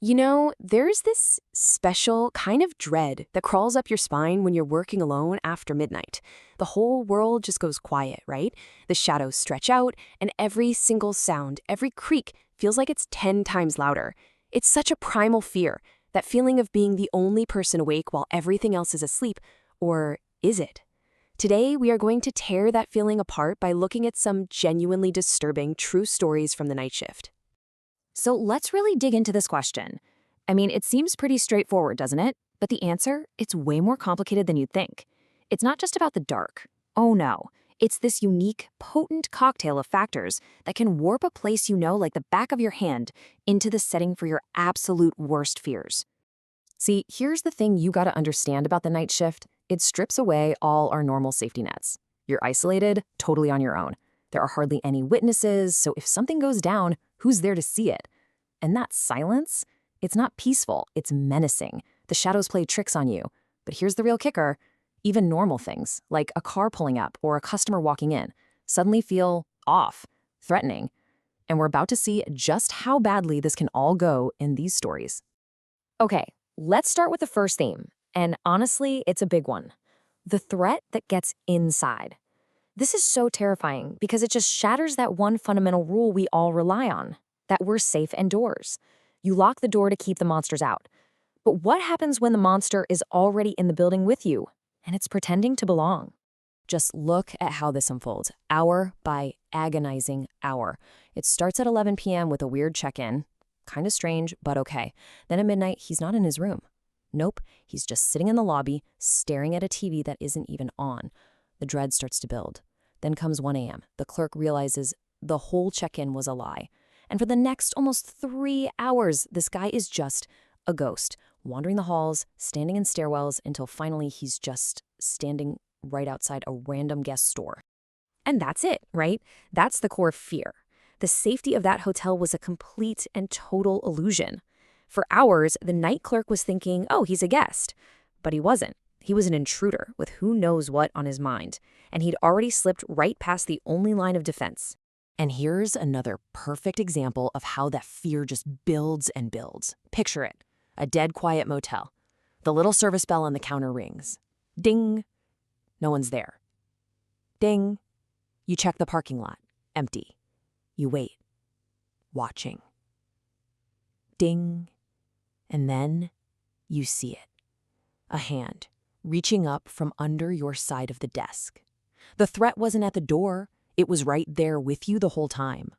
There's this special kind of dread that crawls up your spine when you're working alone after midnight. The whole world just goes quiet, right? The shadows stretch out, and every single sound, every creak, feels like it's 10 times louder. It's such a primal fear, that feeling of being the only person awake while everything else is asleep. Or is it? Today, we are going to tear that feeling apart by looking at some genuinely disturbing true stories from the night shift. So let's really dig into this question. I mean, it seems pretty straightforward, doesn't it? But the answer, it's way more complicated than you'd think. It's not just about the dark. Oh no. It's this unique, potent cocktail of factors that can warp a place you know like the back of your hand into the setting for your absolute worst fears. See, here's the thing you gotta understand about the night shift. It strips away all our normal safety nets. You're isolated, totally on your own. There are hardly any witnesses, so if something goes down, who's there to see it? And that silence, it's not peaceful, it's menacing. The shadows play tricks on you. But here's the real kicker. Even normal things, like a car pulling up or a customer walking in, suddenly feel off, threatening. And we're about to see just how badly this can all go in these stories. Okay, let's start with the first theme. And honestly, it's a big one. The threat that gets inside. This is so terrifying because it just shatters that one fundamental rule we all rely on, that we're safe indoors. You lock the door to keep the monsters out. But what happens when the monster is already in the building with you and it's pretending to belong? Just look at how this unfolds, hour by agonizing hour. It starts at 11 p.m. with a weird check-in. Kind of strange, but okay. Then at midnight, he's not in his room. Nope, he's just sitting in the lobby, staring at a TV that isn't even on. The dread starts to build. Then comes 1 a.m. The clerk realizes the whole check-in was a lie. And for the next almost 3 hours, this guy is just a ghost, wandering the halls, standing in stairwells, until finally he's just standing right outside a random guest store. And that's it, right? That's the core fear. The safety of that hotel was a complete and total illusion. For hours, the night clerk was thinking, oh, he's a guest. But he wasn't. He was an intruder with who knows what on his mind. And he'd already slipped right past the only line of defense. And here's another perfect example of how that fear just builds and builds. Picture it. A dead quiet motel. The little service bell on the counter rings. Ding. No one's there. Ding. You check the parking lot. Empty. You wait. Watching. Ding. And then you see it. A hand reaching up from under your side of the desk. The threat wasn't at the door. It was right there with you the whole time.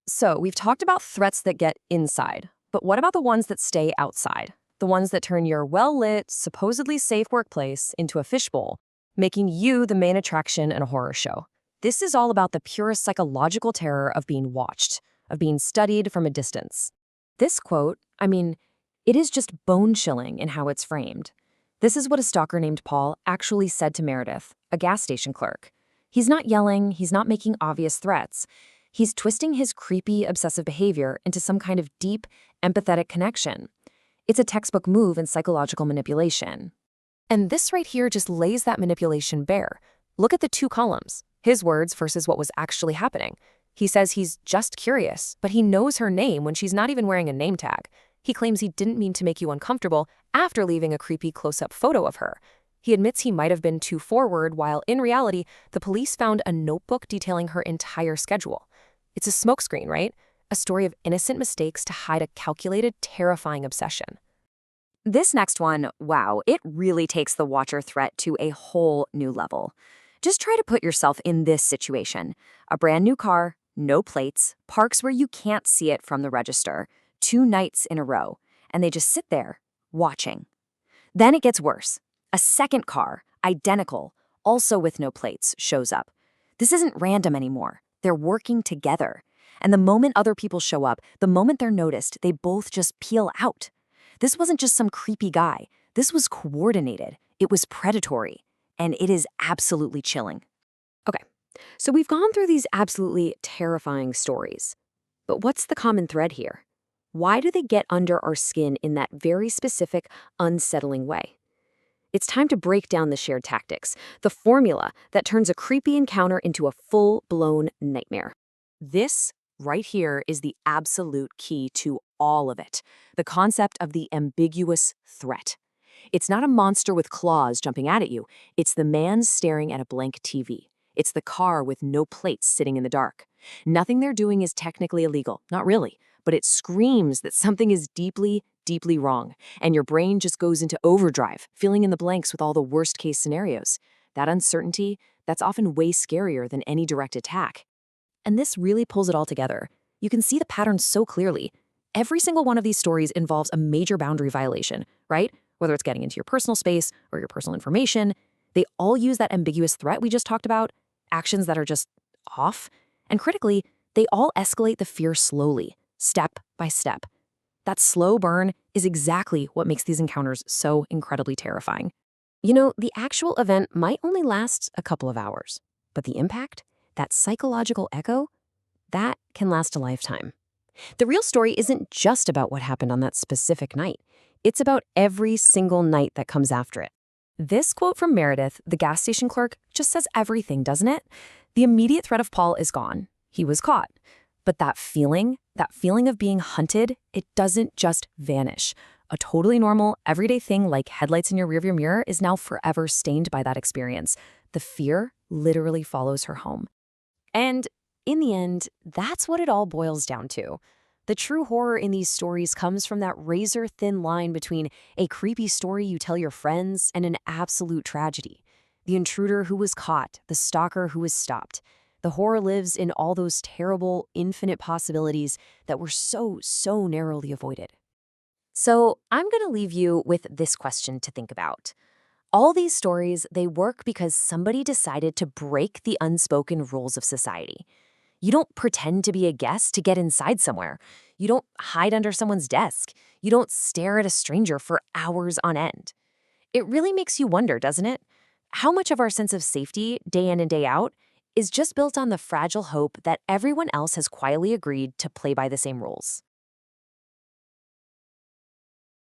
So we've talked about threats that get inside, but what about the ones that stay outside? The ones that turn your well-lit, supposedly safe workplace into a fishbowl, making you the main attraction in a horror show. This is all about the pure psychological terror of being watched, of being studied from a distance. This quote, it is just bone-chilling in how it's framed. This is what a stalker named Paul actually said to Meredith, a gas station clerk. He's not yelling, he's not making obvious threats. He's twisting his creepy, obsessive behavior into some kind of deep, empathetic connection. It's a textbook move in psychological manipulation. And this right here just lays that manipulation bare. Look at the 2 columns, his words versus what was actually happening. He says he's just curious, but he knows her name when she's not even wearing a name tag. He claims he didn't mean to make you uncomfortable after leaving a creepy close-up photo of her. He admits he might have been too forward, while in reality, the police found a notebook detailing her entire schedule. It's a smokescreen, right? A story of innocent mistakes to hide a calculated, terrifying obsession. This next one, wow, it really takes the watcher threat to a whole new level. Just try to put yourself in this situation. A brand new car, no plates, parks where you can't see it from the register, 2 nights in a row, and they just sit there, watching. Then it gets worse. A second car, identical, also with no plates, shows up. This isn't random anymore. They're working together. And the moment other people show up, the moment they're noticed, they both just peel out. This wasn't just some creepy guy. This was coordinated. It was predatory. And it is absolutely chilling. Okay, so we've gone through these absolutely terrifying stories. But what's the common thread here? Why do they get under our skin in that very specific, unsettling way? It's time to break down the shared tactics, the formula that turns a creepy encounter into a full-blown nightmare. This right here is the absolute key to all of it. The concept of the ambiguous threat. It's not a monster with claws jumping out at you. It's the man staring at a blank TV. It's the car with no plates sitting in the dark. Nothing they're doing is technically illegal, not really, but it screams that something is deeply, deeply wrong, and your brain just goes into overdrive, filling in the blanks with all the worst-case scenarios. That uncertainty, that's often way scarier than any direct attack. And this really pulls it all together. You can see the pattern so clearly. Every single one of these stories involves a major boundary violation, right? Whether it's getting into your personal space or your personal information, they all use that ambiguous threat we just talked about, actions that are just off. And critically, they all escalate the fear slowly, step by step. That slow burn is exactly what makes these encounters so incredibly terrifying. You know, the actual event might only last a couple of hours, but the impact, that psychological echo, that can last a lifetime. The real story isn't just about what happened on that specific night. It's about every single night that comes after it. This quote from Meredith, the gas station clerk, just says everything, doesn't it? The immediate threat of Paul is gone. He was caught. But that feeling of being hunted, it doesn't just vanish. A totally normal, everyday thing like headlights in your rearview mirror is now forever stained by that experience. The fear literally follows her home. And in the end, that's what it all boils down to. The true horror in these stories comes from that razor-thin line between a creepy story you tell your friends and an absolute tragedy. The intruder who was caught, the stalker who was stopped. The horror lives in all those terrible, infinite possibilities that were so narrowly avoided. So I'm going to leave you with this question to think about. All these stories, they work because somebody decided to break the unspoken rules of society. You don't pretend to be a guest to get inside somewhere. You don't hide under someone's desk. You don't stare at a stranger for hours on end. It really makes you wonder, doesn't it? How much of our sense of safety, day in and day out, is just built on the fragile hope that everyone else has quietly agreed to play by the same rules.